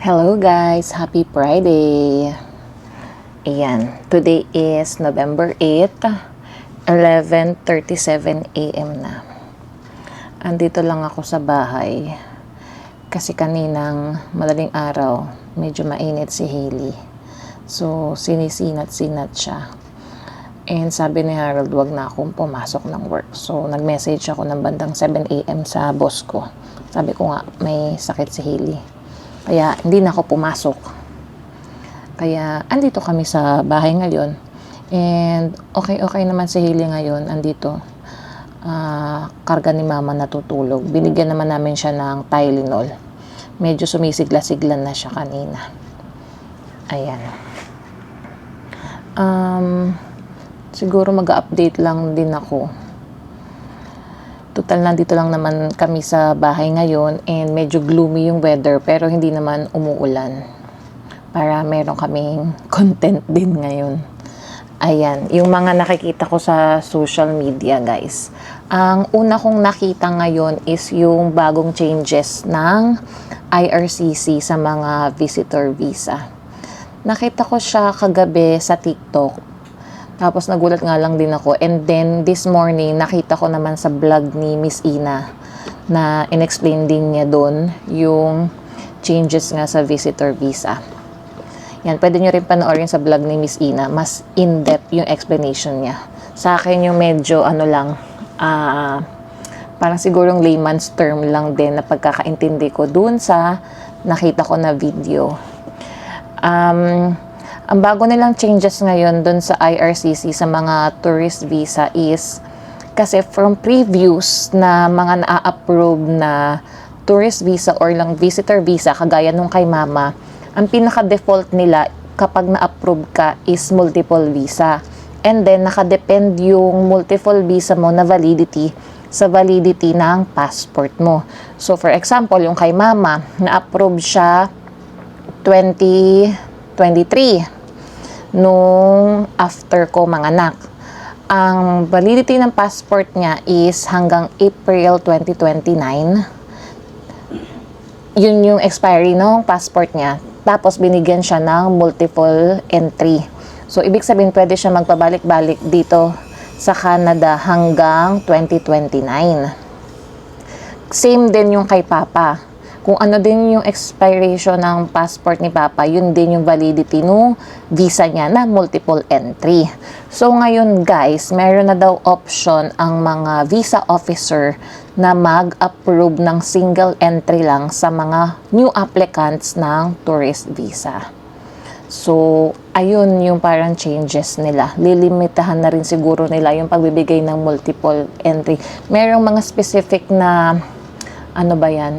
Hello guys! Happy Friday! Ayan, today is November 8, 11:37 AM na. Andito lang ako sa bahay kasi kaninang madaling araw, medyo mainit si Hailey. So, sinisinat-sinat siya. And sabi ni Harold, wag na akong pumasok ng work. So, nag-message ako ng bandang 7 AM sa boss ko. Sabi ko nga, may sakit si Hailey. Kaya hindi na ako pumasok. Kaya andito kami sa bahay ngayon. And okay naman si Hailey ngayon. Andito. Karga ni mama natutulog. Binigyan naman namin siya ng Tylenol. Medyo sumisigla-siglan na siya kanina. Ayan. Siguro mag-update lang din ako. Total, nandito lang naman kami sa bahay ngayon and medyo gloomy yung weather pero hindi naman umuulan. Para meron kaming content din ngayon. Ayan, yung mga nakikita ko sa social media guys. Ang una kong nakita ngayon is yung bagong changes ng IRCC sa mga visitor visa. Nakita ko siya kagabi sa TikTok. Tapos nagulat nga lang din ako. And then this morning, nakita ko naman sa vlog ni Miss Ina na in-explain din niya doon yung changes nga sa visitor visa. Yan, pwede nyo rin panoorin sa vlog ni Miss Ina. Mas in-depth yung explanation niya. Sa akin yung medyo parang sigurong layman's term lang din na pagkakaintindi ko doon sa nakita ko na video. Ang bago nilang changes ngayon dun sa IRCC sa mga tourist visa is Kasi from previous na mga na-approve na tourist visa or lang visitor visa, kagaya nung kay mama, ang pinaka-default nila kapag na-approve ka is multiple visa. And then, nakadepend yung multiple visa mo na validity sa validity ng passport mo. So, for example, yung kay mama, na-approve siya 2023 nung after ko manganak. Ang validity ng passport niya is hanggang April 2029. Yun yung expiry ng passport niya. Tapos, binigyan siya ng multiple entry. So, ibig sabihin, pwede siya magpabalik-balik dito sa Canada hanggang 2029. Same din yung kay Papa. Kung ano din yung expiration ng passport ni Papa, yun din yung validity ng visa niya na multiple entry. So, ngayon guys, meron na daw option ang mga visa officer na mag-approve ng single entry lang sa mga new applicants ng tourist visa. So, ayun yung parang changes nila. Lilimitahan na rin siguro nila yung pagbibigay ng multiple entry. Merong mga specific na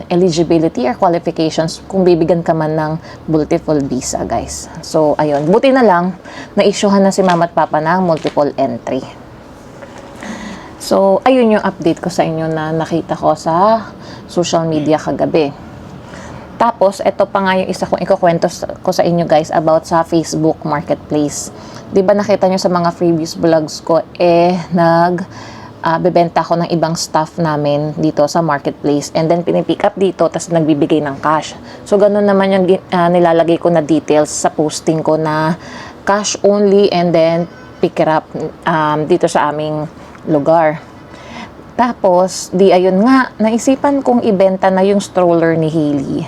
eligibility or qualifications kung bibigyan ka man ng multiple visa, guys. So, ayun. Buti na lang, na-issuehan na si mama at papa ng multiple entry. So, ayun yung update ko sa inyo na nakita ko sa social media kagabi. Tapos, ito pa nga yung isa kong ikukwento ko sa inyo guys about sa Facebook Marketplace. Diba nakita nyo sa mga previous vlogs ko, bebenta ko ng ibang stuff namin dito sa Marketplace. And then, pinipick up dito, tapos nagbibigay ng cash. So, ganun naman yung nilalagay ko na details sa posting ko na cash only and then pick it up dito sa aming lugar. Tapos, ayun nga, naisipan kong ibenta na yung stroller ni Hailey.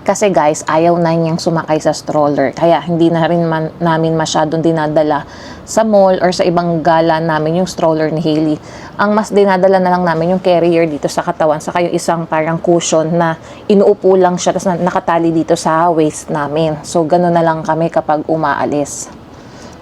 Kasi guys, ayaw na niyang sumakay sa stroller. Kaya hindi na rin namin masyadong dinadala sa mall or sa ibang gala namin yung stroller ni Hailey. Ang mas dinadala na lang namin yung carrier dito sa katawan. Saka yung isang parang cushion na inuupo lang siya tapos nakatali dito sa waist namin. So, gano'n na lang kami kapag umaalis.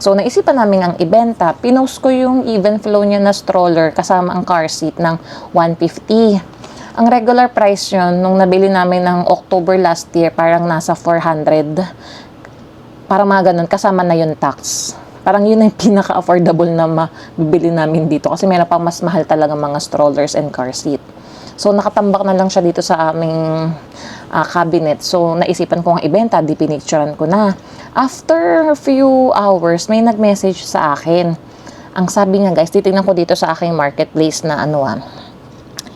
So, naisipan namin ang ibenta. Pinost ko yung even flow niya na stroller kasama ang car seat ng $150. Ang regular price yun, nung nabili namin ng October last year, parang nasa $400. Parang mga ganun, kasama na yung tax. Parang yun ang pinaka-affordable na mabibili namin dito. Kasi meron pang mas mahal talaga mga strollers and car seat. So, nakatambak na lang siya dito sa aming cabinet. So, naisipan ko ang ibenta, di pinicturean ko na. After a few hours, may nag-message sa akin. Ang sabi niya, guys, titignan ko dito sa aking marketplace na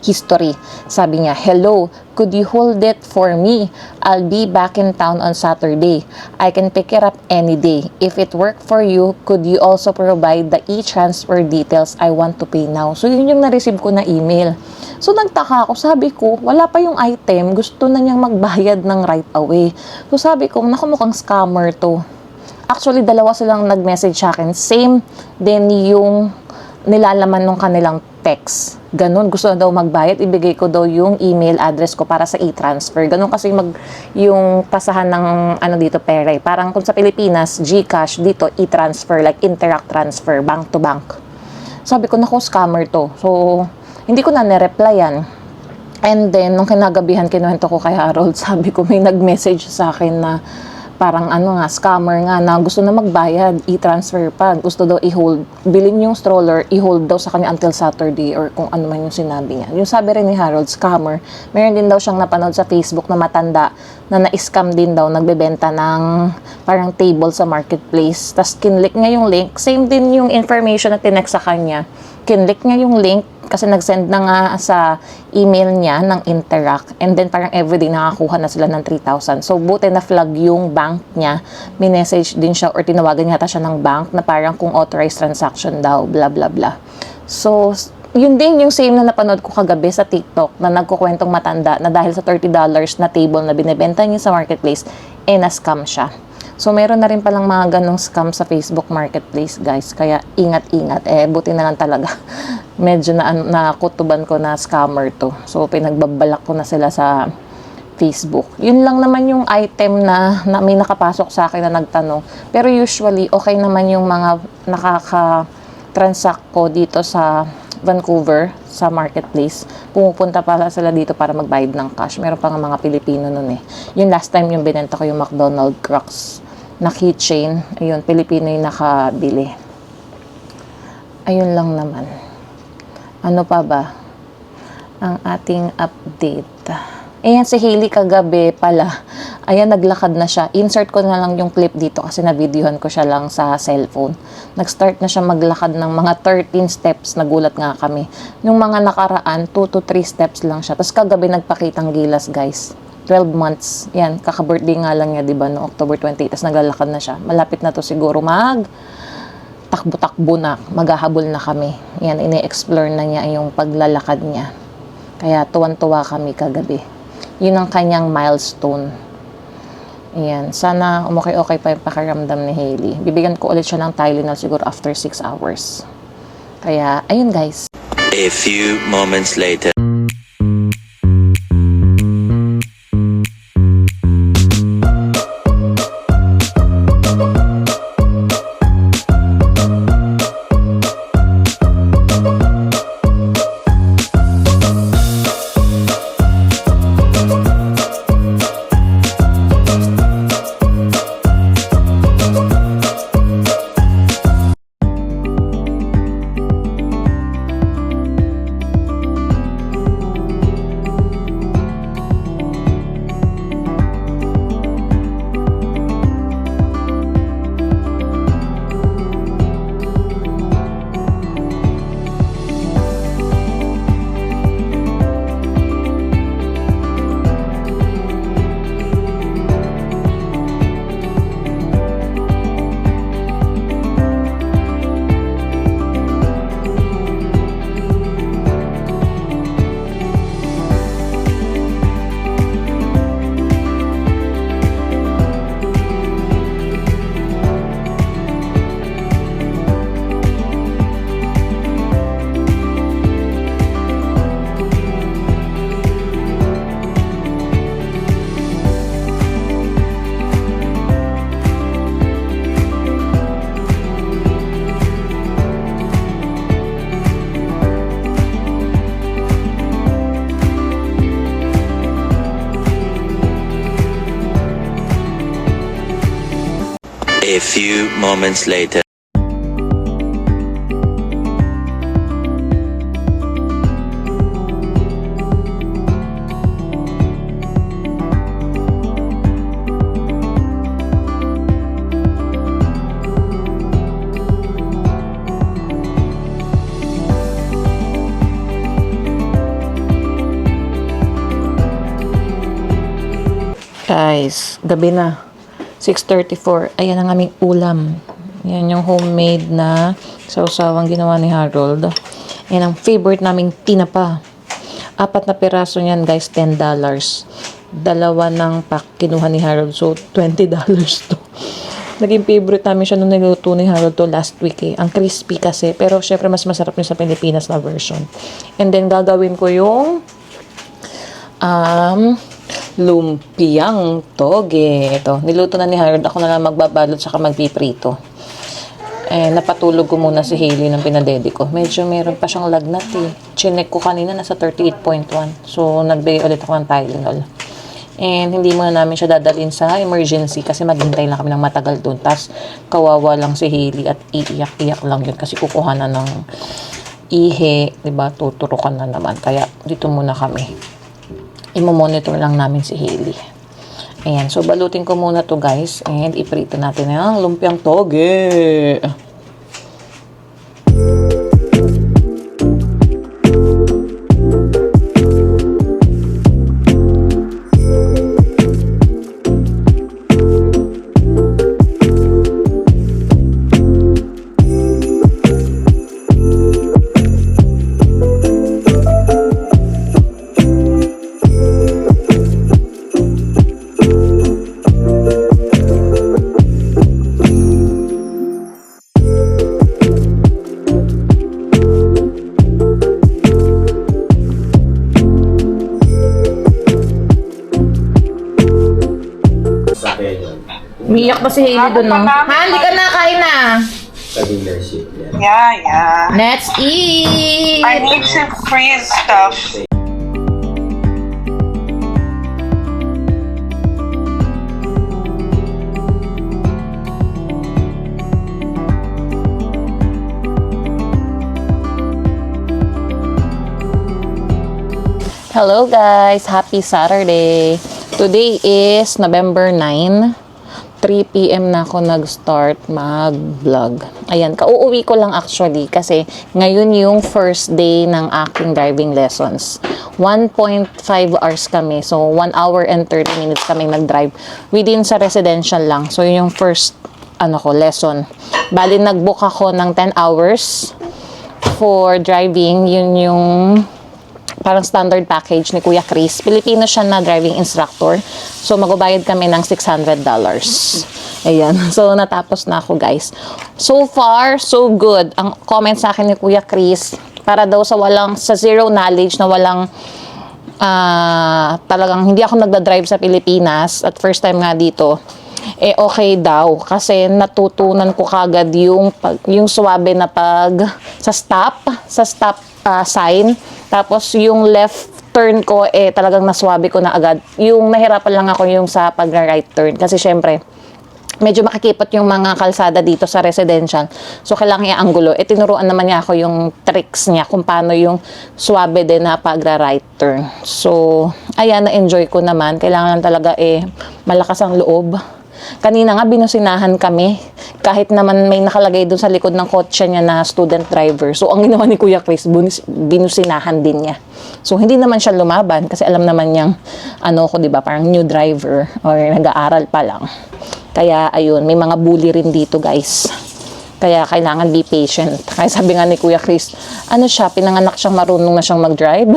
history. Sabi niya, "Hello, could you hold it for me? I'll be back in town on Saturday. I can pick it up any day. If it worked for you, could you also provide the e-transfer details? I want to pay now." So, yun yung na-receive ko na email. So, nagtaka ako. Sabi ko, wala pa yung item. Gusto na niyang magbayad ng right away. So, sabi ko, naku, mukhang scammer to. Actually, dalawa silang nag-message sa akin. Same din yung nilalaman ng kanilang text. Ganun, gusto na daw magbayad, ibigay ko daw yung email address ko para sa e-transfer. Ganun kasi yung pasahan ng dito pera. Parang kung sa Pilipinas, GCash, dito e-transfer, like Interact transfer, bank to bank. Sabi ko, naku, scammer to. So, hindi ko na nireplyan. And then, nung kinagabihan, kinuwento ko kay Harold, sabi ko, may nag-message sa akin na parang scammer nga na gusto na magbayad, i-transfer pa, gusto daw i-hold, bilhin yung stroller, i-hold daw sa kanya until Saturday or kung ano man yung sinabi niya. Yung sabi rin ni Harold, scammer, meron din daw siyang napanood sa Facebook na matanda na na-scam din daw, nagbebenta ng parang table sa marketplace. Tapos kinlik niya yung link, same din yung information na tinext sa kanya. Kinlik niya yung link, kasi nag-send na nga sa email niya ng Interact. And then parang everyday nakakuha na sila ng 3,000. So buti na flag yung bank niya. May message din siya or tinawagan yata siya ng bank na parang kung authorized transaction daw, blah blah blah. So yun din yung same na napanood ko kagabi sa TikTok na nagkukwentong matanda na dahil sa $30 na table na binibenta niya sa marketplace, na-scam siya. So, meron na rin palang mga ganong scam sa Facebook Marketplace, guys. Kaya, ingat-ingat. Buti na lang talaga. Medyo nakutuban ko na scammer to. So, pinagbabalak ko na sila sa Facebook. Yun lang naman yung item na may nakapasok sa akin na nagtanong. Pero usually, okay naman yung mga transact ko dito sa Vancouver, sa marketplace, pumupunta pala sila dito para magbayad ng cash. Meron pa nga mga Pilipino nun eh. Yung last time yung binenta ko yung McDonald Crocs na keychain, ayun, Pilipino yung nakabili. Ayun lang naman. Ano pa ba ang ating update? Ayan, si Hailey kagabi pala. Ayan, naglakad na siya. Insert ko na lang yung clip dito kasi na-videohan ko siya lang sa cellphone. Nag-start na siya maglakad ng mga 13 steps. Nagulat nga kami. Yung mga nakaraan, 2 to 3 steps lang siya. Tapos kagabi nagpakitang gilas, guys. 12 months. Yan, kaka-birthday nga lang niya, diba, no? October 28. Tapos naglalakad na siya. Malapit na to siguro takbo-takbo na. Maghahabol na kami. Yan, ine-explore na niya yung paglalakad niya. Kaya tuwan-tuwa kami kagabi. Yun ang kanyang milestone. Ayan. Sana okay pa yung pakiramdam ni Hailey. Bibigyan ko ulit siya ng Tylenol siguro after 6 hours. Kaya, ayun guys. A few moments later. A few moments later. Guys, gabi na. 6:34. Ayan ang aming ulam. Yan yung homemade na sausawang ginawa ni Harold. Yan ang favorite naming tinapa. 4 na piraso niyan, guys, $10. Dalawa ng pack kinuha ni Harold. So, $20 to. Naging favorite namin siya nung niluto ni Harold to last week eh. Ang crispy kasi. Pero, syempre, mas masarap yung sa Pilipinas na version. And then, gagawin ko yung lumpiang toge. Ito, niluto na ni Harold. Ako na lang magbabalot saka magpiprito. Napatulog ko muna si Hailey nang pinadedi ko. Medyo meron pa siyang lagnat eh. Chinek ko kanina, nasa 38.1. So, nagbigay ulit ako ng Tylenol. And hindi muna namin siya dadalhin sa emergency kasi maghintay lang kami ng matagal doon. Tapos, kawawa lang si Hailey at iiyak-iyak lang yun kasi kukuha na ng ihe. Diba? Tuturukan na naman. Kaya, dito muna kami. Imo-monitor lang namin si Hailey. Ayan. So, balutin ko muna to guys. And iprito natin ang lumpiang toge. Umiyak pa si Hailey doon, no? Ha? Hindi ka na kain na. Sa dealership yan. Yeah. Let's eat! I need to freeze stuff. Hello guys! Happy Saturday! Today is November 9. 3 p.m. na ako nag-start mag-vlog. Ayan, kauuwi ko lang actually kasi ngayon yung first day ng aking driving lessons. 1.5 hours kami. So, 1 hour and 30 minutes kami nag-drive within sa residential lang. So, yun yung first lesson. Bali, nag-book ako ng 10 hours for driving. Yun yung parang standard package ni Kuya Chris. Pilipino siya na driving instructor. So, magbabayad kami ng $600. Ayan. So, natapos na ako, guys. So far, so good. Ang comment sa akin ni Kuya Chris, para daw sa zero knowledge na walang talagang hindi ako nagda-drive sa Pilipinas at first time nga dito, okay daw. Kasi natutunan ko kagad yung swabe na sa stop sign. Tapos yung left turn ko, talagang naswabe ko na agad. Yung nahirapan lang ako yung sa pag-right turn. Kasi syempre, medyo makikipot yung mga kalsada dito sa residential. So, kailangan i-anggulo. Tinuruan naman niya ako yung tricks niya kung paano yung swabe din na pag-right turn. So, ayan, na-enjoy ko naman. Kailangan lang talaga malakas ang loob. Kanina nga, binusinahan kami. Kahit naman may nakalagay doon sa likod ng kotse niya na student driver. So, ang ginawa ni Kuya Chris, binusinahan din niya. So, hindi naman siya lumaban kasi alam naman niyang, diba, parang new driver or nag-aaral pa lang. Kaya, ayun, may mga bully rin dito, guys. Kaya, kailangan be patient. Kaya sabi nga ni Kuya Chris, pinanganak siyang marunong na siyang mag-drive.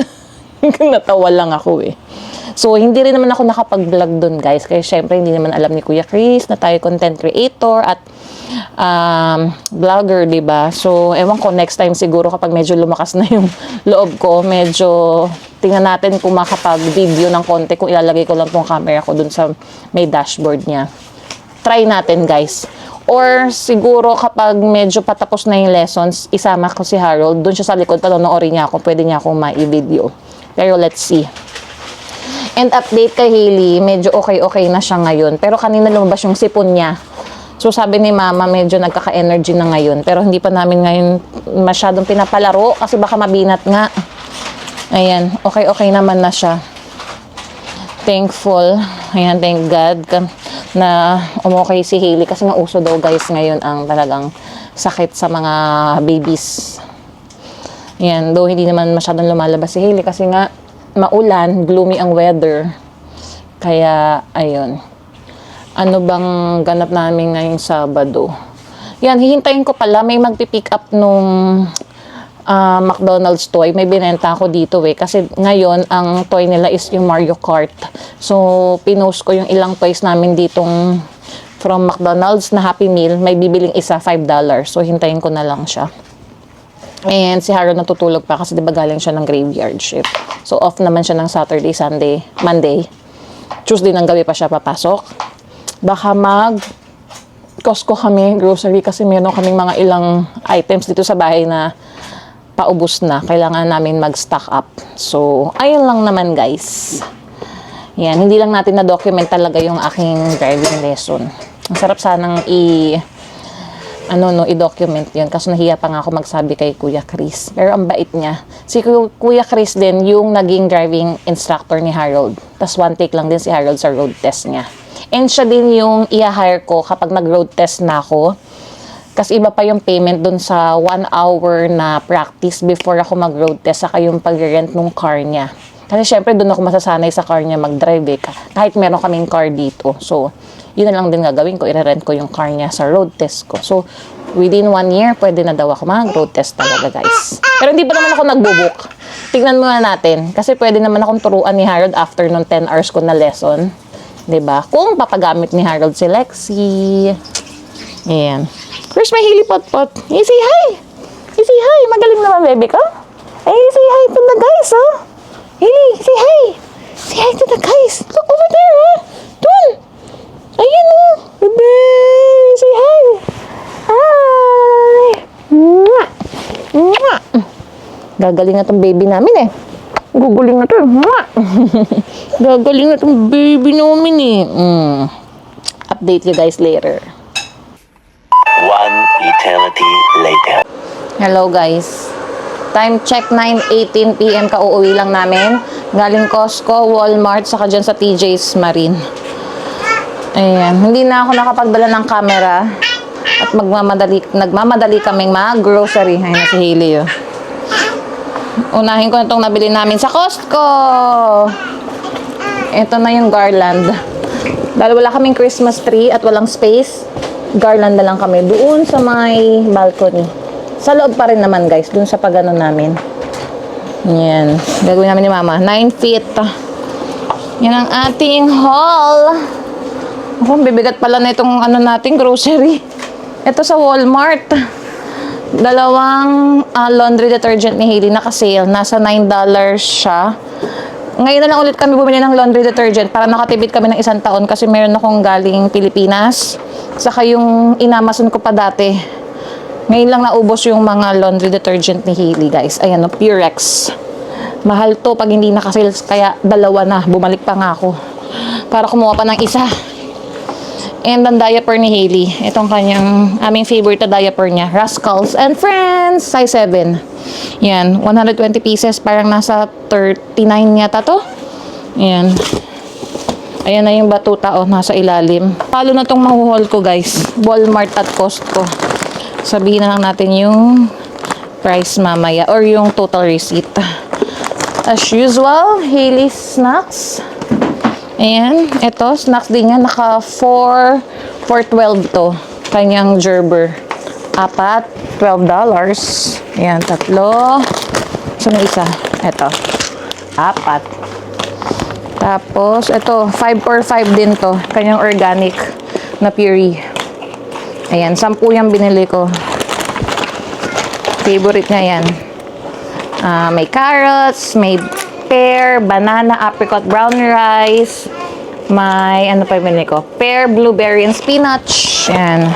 Natawa lang ako So, hindi rin naman ako nakapag-vlog dun, guys. Kaya, syempre, hindi naman alam ni Kuya Chris na tayo content creator at vlogger, diba? So, ewan ko, next time siguro kapag medyo lumakas na yung loob ko, medyo tingnan natin kung makapag-video ng konti kung ilalagay ko lang tong camera ko dun sa may dashboard niya. Try natin, guys. Or siguro kapag medyo patapos na yung lessons, isama ko si Harold. Dun siya sa likod, panonoorin niya ako. Pwede niya akong ma-i-video. Pero let's see. And update kay Hailey, medyo okay na siya ngayon. Pero kanina lumabas yung sipon niya. So sabi ni Mama, medyo nagkaka-energy na ngayon. Pero hindi pa namin ngayon masyadong pinapalaro kasi baka mabinat nga. Ayan, okay naman na siya. Thankful. Ayan, thank God na umokay si Hailey. Kasi nga uso daw, guys, ngayon ang talagang sakit sa mga babies. Ayan, though hindi naman masyadong lumalabas si Hailey kasi nga maulan, gloomy ang weather. Kaya, ayun. Ano bang ganap namin ngayong Sabado? Yan, hihintayin ko pala. May magpipick up nung McDonald's toy. May binenta ako dito Kasi ngayon, ang toy nila is yung Mario Kart. So, pinost ko yung ilang toys namin ditong from McDonald's na Happy Meal. May bibiling isa, $5. So, hintayin ko na lang siya. And si Harold natutulog pa kasi diba galing siya ng graveyard shift. So, off naman siya ng Saturday, Sunday, Monday. Tuesday ng gabi pa siya papasok. Baka Costco kami, grocery, kasi meron kaming mga ilang items dito sa bahay na paubos na. Kailangan namin mag-stock up. So, ayun lang naman, guys. Yan, hindi lang natin na-document talaga yung aking driving lesson. Ang sarap sanang i-document yun. Kasi nahiya pa nga ako magsabi kay Kuya Chris. Pero ang bait niya. Si Kuya Chris din, yung naging driving instructor ni Harold. Tapos one take lang din si Harold sa road test niya. And siya din yung i-hire ko kapag nag-road test na ako. Kasi iba pa yung payment dun sa 1 hour na practice before ako mag-road test. Saka yung pag-rent ng car niya. Kasi syempre dun ako masasanay sa car niya mag-drive kahit meron kaming car dito. So, yun na lang din gagawin ko. I-rent ko yung car niya sa road test ko. So, within 1 year, pwede na daw ako mag-road test talaga, guys. Pero hindi pa naman ako nagbo-book. Tignan muna natin. Kasi pwede naman akong turuan ni Harold after nung 10 hours ko na lesson. 'Di ba? Kung papagamit ni Harold si Lexi. Ayan. Where's my Hailey Potpot? Hey, say hi! Hey, say hi! Magaling naman, baby ko. Hey, say hi to the guys, Hailey, say hi! Say hi to the guys! Look over there, Doon! Ayun, Baby! Say hi! Hi! Mwah! Gagaling na tong baby namin eh. Guguling na to. Gagaling na tong baby namin eh. Update you guys later. One eternity later. Hello guys. Time check 9:18 PM ka-uuwi lang namin. Galing Costco, Walmart, saka dyan sa TJ's Marine. Ayan. Hindi na ako nakapagdala ng camera. At nagmamadali kaming mag-grocery. Ayun na si Hailey oh. Unahin ko na itong nabili namin sa Costco. Ito na yung garland. Dahil wala kaming Christmas tree at walang space, garland na lang kami doon sa may balcony. Sa loob pa rin naman guys, doon sa pagano namin. Yan. Gagawin namin ni Mama. 9 feet. Yan ang ating haul. Ako, bibigat pala na itong ano natin, grocery. Ito sa Walmart. Dalawang laundry detergent ni Hailey naka-sale. Nasa $9 siya. Ngayon na lang ulit kami bumili ng laundry detergent para nakatipid kami ng 1 taon kasi meron akong galing Pilipinas. Saka yung inamason ko pa dati. Ngayon lang naubos yung mga laundry detergent ni Hailey, guys. Ayan, no, Purex. Mahal to pag hindi naka-sales, kaya dalawa na. Bumalik pa nga ako para kumuha pa ng isa. And ang diaper ni Hailey. Itong kanyang, aming favorite na diaper niya. Rascals and Friends, size 7. Yan, 120 pieces. Parang nasa 39 yata to. Yan. Ayan na yung batuta, oh, nasa ilalim. Palo na tong mahuhol ko, guys. Walmart at Costco. Sabihin na lang natin yung price mamaya or yung total receipt. As usual, Hailey's snacks. Ayan, ito, snacks din niya. Naka 4.12 to. Kanyang Gerber. 4, $12. Ayan, 3. Saan yung isa? Ito. 4. Tapos, ito, 5 for 5 din to. Kanyang organic na puree. Ayan, 10 yung binili ko. Favorite niya yan. May carrots, may pear, banana, apricot, brown rice. May, ano pa yung binili ko? Pear, blueberry, and spinach. Ayan.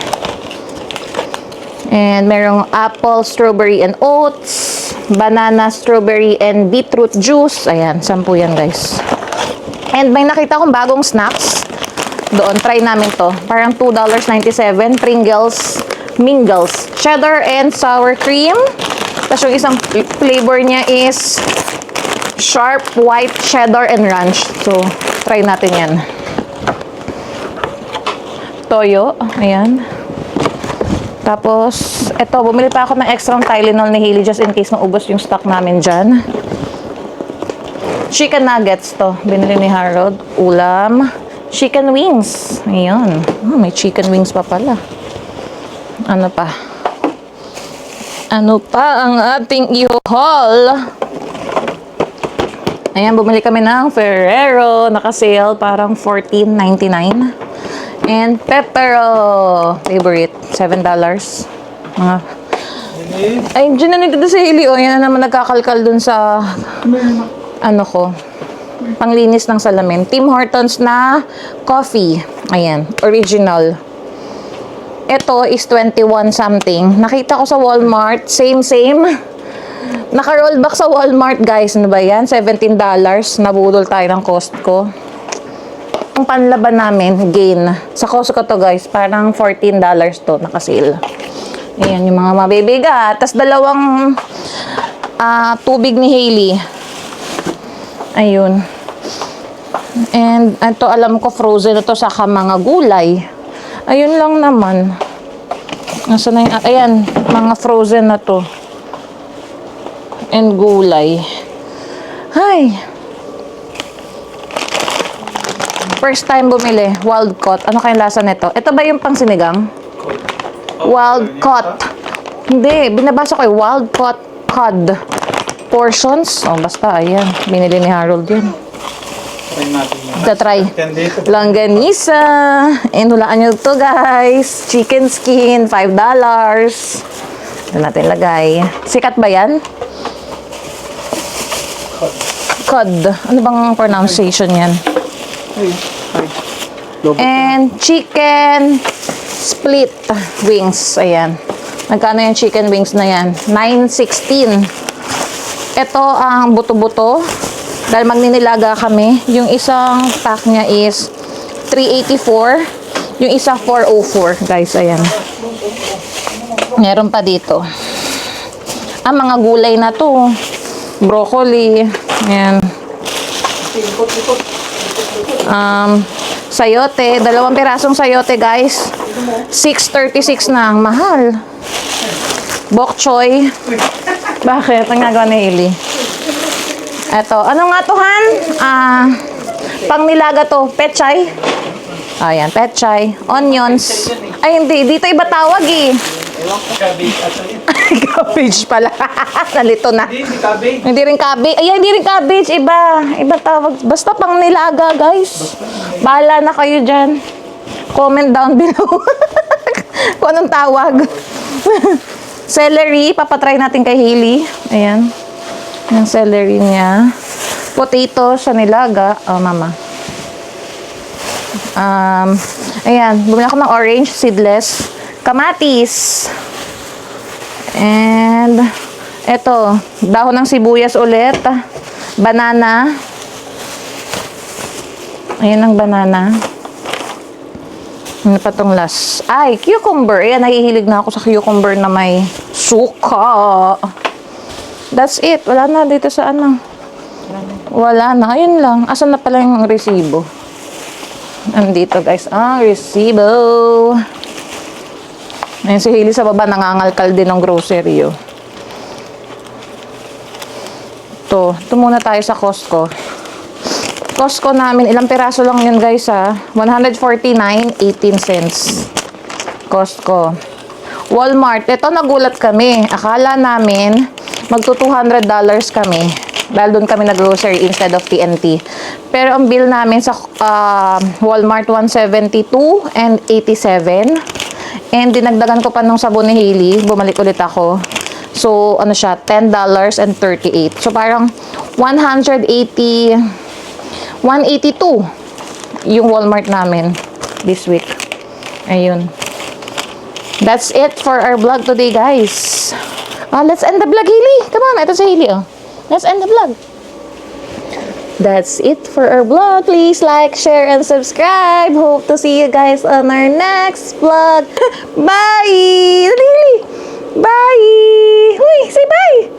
And merong apple, strawberry, and oats. Banana, strawberry, and beetroot juice. Ayan, 10 yan guys. And may nakita akong bagong snacks. Doon, try namin to. Parang $2.97. Pringles, Mingles. Cheddar and sour cream. Tapos yung isang flavor niya is sharp, white, cheddar, and ranch. So, try natin yan. Toyo. Ayan. Tapos, eto, bumili pa ako ng extra Tylenol ni Hailey just in case maubos yung stock namin dyan. Chicken nuggets to. Binili ni Harold. Ulam. Chicken wings. Ayan. May chicken wings pa pala. Ano pa? Ano pa ang ating i-haul? Ayan, bumili kami ng Ferrero. Naka-sale. Parang $14.99. And Pepero. Favorite. $7. Mga... Ay, dyan na nito sa Hailey. O, yan na naman nagkakalkal dun sa... Ano ko? Panglinis ng salamin. Tim Hortons na coffee. Ayan. Original. Ito is 21 something. Nakita ko sa Walmart. Same. Naka-rollback sa Walmart, guys. Ano ba yan? $17. Nabudol tayo ng Costco. Ang panlaban namin, gain. Sa Costco to, guys. Parang $14 to. Naka-sale. Ayan, yung mga mabibigat. Tapos dalawang tubig ni Hailey. Ayun. And ito, alam ko, frozen ito saka mga gulay. Ayun lang naman. Nasaan na yung... Ayan, mga frozen na to. And gulay. Ay. First time bumili. Wild caught. Ano kayong lasa nito? Ito ba yung pang sinigang? Wild caught. Hindi. Binabasa ko yung wild caught cod. Portions. Oh, basta. Ayan. Binili ni Harold yun. Try. Langganisa. And hulaan nyo to, guys. Chicken skin. $5. Ito natin lagay. Sikat ba yan? Cod. Ano bang pronunciation yan? And chicken split wings. Ayan. Magkano yung chicken wings na yan? $9.16. Ito ang buto-buto. Dahil magninilaga kami. Yung isang pack niya is 384. Yung isa 404. Guys, ayan. Meron pa dito. Mga gulay na to. Broccoli. Ayan. Sayote. 2 pirasong sayote, guys. 636 na. Ang mahal. Bok choy. Bakit? Ang nagawa ni Ili. Eto. Ano nga to, Han? Pang nilaga to. Pechay. Ayan. Pechay. Onions. Ay, hindi. Dito iba tawag eh. Cabbage pala. Nalito na. Hindi rin cabbage. Ay, hindi rin cabbage. Iba tawag. Basta pang nilaga, guys. Bahala na kayo dyan. Comment down below. Kung anong tawag. Celery. Papatry natin kay Hailey. Ayan. Yung celery niya. Potato sa nilaga. Oh, mama. Ayan. Bumili ako ng orange. Seedless. Kamatis. And, eto. Dahon ng sibuyas ulit. Banana. Ayan ang banana. Ano pa tong last? Ay, cucumber. Ayan, nahihilig na ako sa cucumber na may suka. That's it. Wala na dito sa ano. Wala na. Ayun lang. Asan na pala yung resibo? Nandito, guys. Ang resibo. Ayun, si Hailey sa baba nangangalkal din ng grocery. Oh. Ito muna tayo sa Costco. Costco namin, ilang piraso lang yun, guys, ha? 149.18 cents. Costco. Walmart. Ito, nagulat kami. Akala namin, magto $200 kami. Dahil doon kami nag-grocery instead of TNT. Pero ang bill namin sa Walmart, 172 and 87. And dinagdagan ko pa nung sabon ni Hailey. Bumalik ulit ako. So, ano siya, $10 and 38. So, parang 182 yung Walmart namin this week. Ayun. That's it for our vlog today, guys. Let's end the vlog, Hailey. Come on, ito si Hailey, oh. Let's end the vlog. That's it for our vlog. Please like, share, and subscribe. Hope to see you guys on our next vlog. Bye! Hailey! Bye! Uy, say bye!